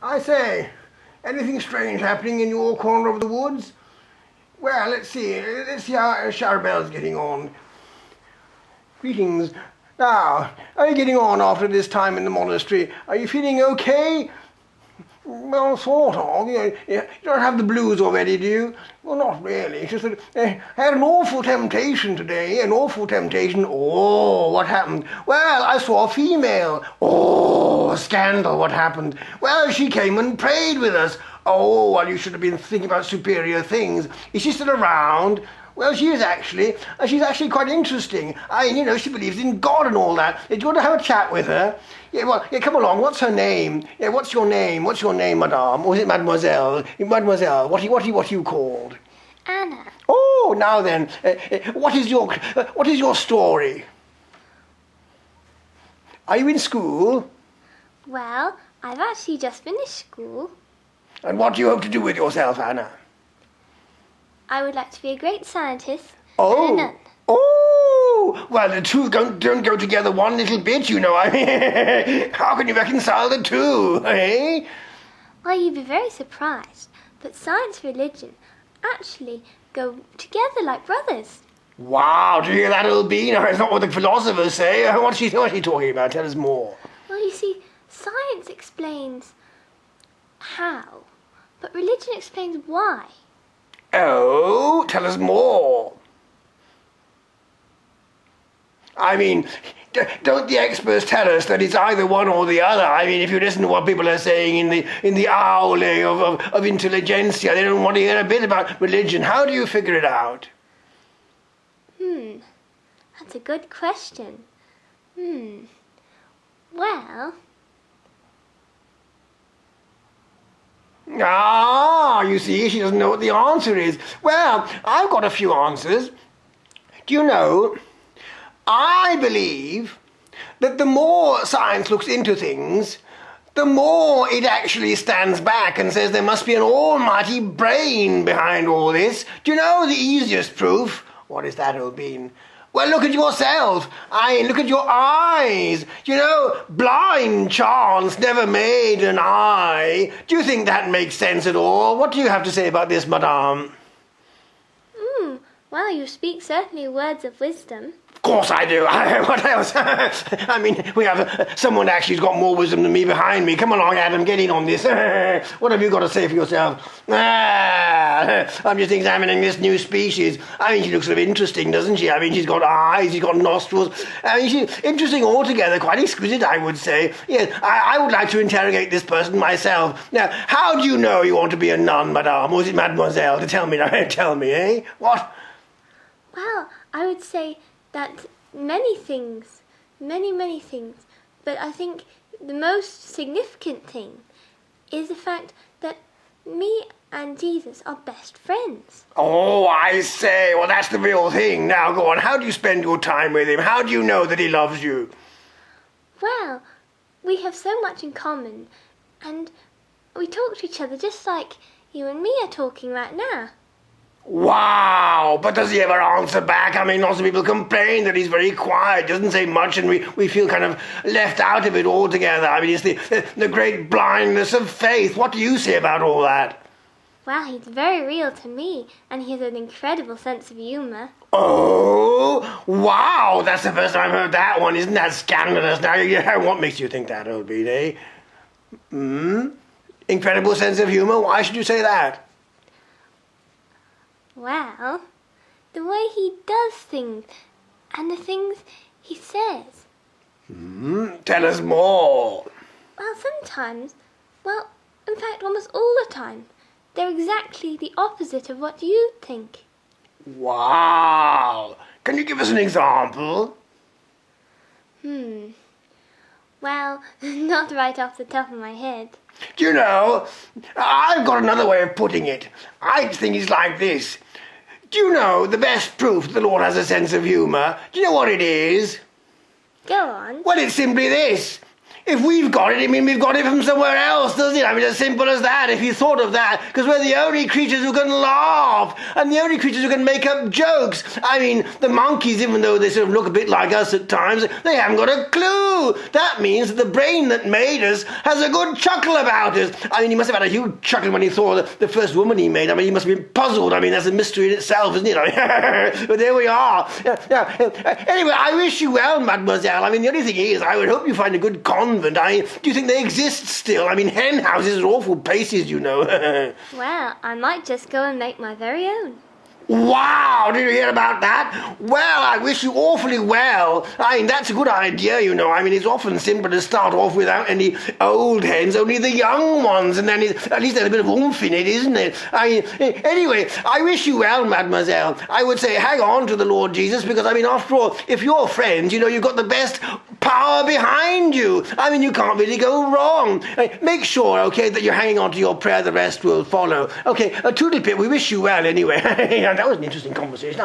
I say, anything strange happening in your corner of the woods? Well, let's see how Sharbel's getting on. Greetings. Now, how are you getting on after this time in the monastery? Are you feeling okay? Well, sort of. You don't have the blues already, do you? Well, not really. It's just that I had an awful temptation today. An awful temptation. Oh, what happened? Well, I saw a female. Oh, a scandal. What happened? Well, she came and prayed with us. Oh, well, you should have been thinking about superior things. Is she still around? Well, she is actually. She's actually quite interesting. She believes in God and all that. Do you want to have a chat with her? Come along. What's her name? Yeah, what's your name? What's your name, madame? Or is it mademoiselle? Mademoiselle, what are you called? Anna. Oh, now then, what is your story? Are you in school? Well, I've actually just finished school. And what do you hope to do with yourself, Anna? I would like to be a great scientist Oh. and a nun. Oh, well, the two don't go together one little bit, you know. I mean, how can you reconcile the two, eh? Well, you'd be very surprised, but science and religion actually go together like brothers. Wow, do you hear that, old bee? No, it's not what the philosophers say. What's she talking about? Tell us more. Well, you see, science explains how, but religion explains why. Oh, tell us more. I mean, don't the experts tell us that it's either one or the other? I mean, if you listen to what people are saying in the aule of intelligentsia, they don't want to hear a bit about religion. How do you figure it out? That's a good question. Well... Ah, you see, she doesn't know what the answer is. Well, I've got a few answers. Do you know, I believe that the more science looks into things, the more it actually stands back and says there must be an almighty brain behind all this. Do you know the easiest proof? What is that, old bean? Well, look at yourself. Look at your eyes. You know, blind chance never made an eye. Do you think that makes sense at all? What do you have to say about this, madame? Well, you speak certainly words of wisdom. Of course I do. What else? I mean, we have someone actually who's got more wisdom than me behind me. Come along, Adam, get in on this. What have you got to say for yourself? I'm just examining this new species. I mean, she looks sort of interesting, doesn't she? I mean, she's got eyes, she's got nostrils. I mean, she's interesting altogether, quite exquisite, I would say. Yes, I would like to interrogate this person myself. Now, how do you know you want to be a nun, madame? Or is it mademoiselle? Tell me, eh? What? Well, I would say that many things, many things, but I think the most significant thing is the fact that me and Jesus are best friends. Oh, I say, well, that's the real thing. Now, go on, how do you spend your time with him? How do you know that he loves you? Well, we have so much in common, and we talk to each other just like you and me are talking right now. Wow, but does he ever answer back? I mean, lots of people complain that he's very quiet, doesn't say much, and we feel kind of left out of it altogether. I mean, it's the great blindness of faith. What do you say about all that? Well, he's very real to me, and he has an incredible sense of humour. Oh, wow, that's the first time I've heard that one. Isn't that scandalous? Now, what makes you think that, old bean, eh? Incredible sense of humour? Why should you say that? Well, the way he does things and the things he says. Tell us more. Well, sometimes, in fact, almost all the time, they're exactly the opposite of what you think. Wow. Can you give us an example? Well, not right off the top of my head. Do you know, I've got another way of putting it. I think it's like this. Do you know the best proof that the Lord has a sense of humour? Do you know what it is? Go on. Well, it's simply this. if we've got it, I mean, we've got it from somewhere else, doesn't it? I mean, as simple as that, if you thought of that, because we're the only creatures who can laugh, and the only creatures who can make up jokes. I mean, the monkeys, even though they sort of look a bit like us at times, they haven't got a clue. That means that the brain that made us has a good chuckle about us. I mean, he must have had a huge chuckle when he saw the first woman he made. I mean, he must have been puzzled. I mean, that's a mystery in itself, isn't it? I mean, but there we are. Anyway, I wish you well, mademoiselle. I mean, the only thing is, I would hope you find a good convent. Do you think they exist still? I mean, hen houses are awful places, you know. Well, I might just go and make my very own. Wow, did you hear about that? Well, I wish you awfully well. I mean, that's a good idea, you know. I mean, it's often simpler to start off without any old hens, only the young ones, and then at least there's a bit of oomph in it, isn't it? Anyway, I wish you well, mademoiselle. I would say hang on to the Lord Jesus, because, I mean, after all, if you're friends, you know, you've got the best power behind you. I mean, you can't really go wrong. Make sure, okay, that you're hanging on to your prayer, the rest will follow. Okay, a toodle pip, we wish you well anyway. That was an interesting conversation.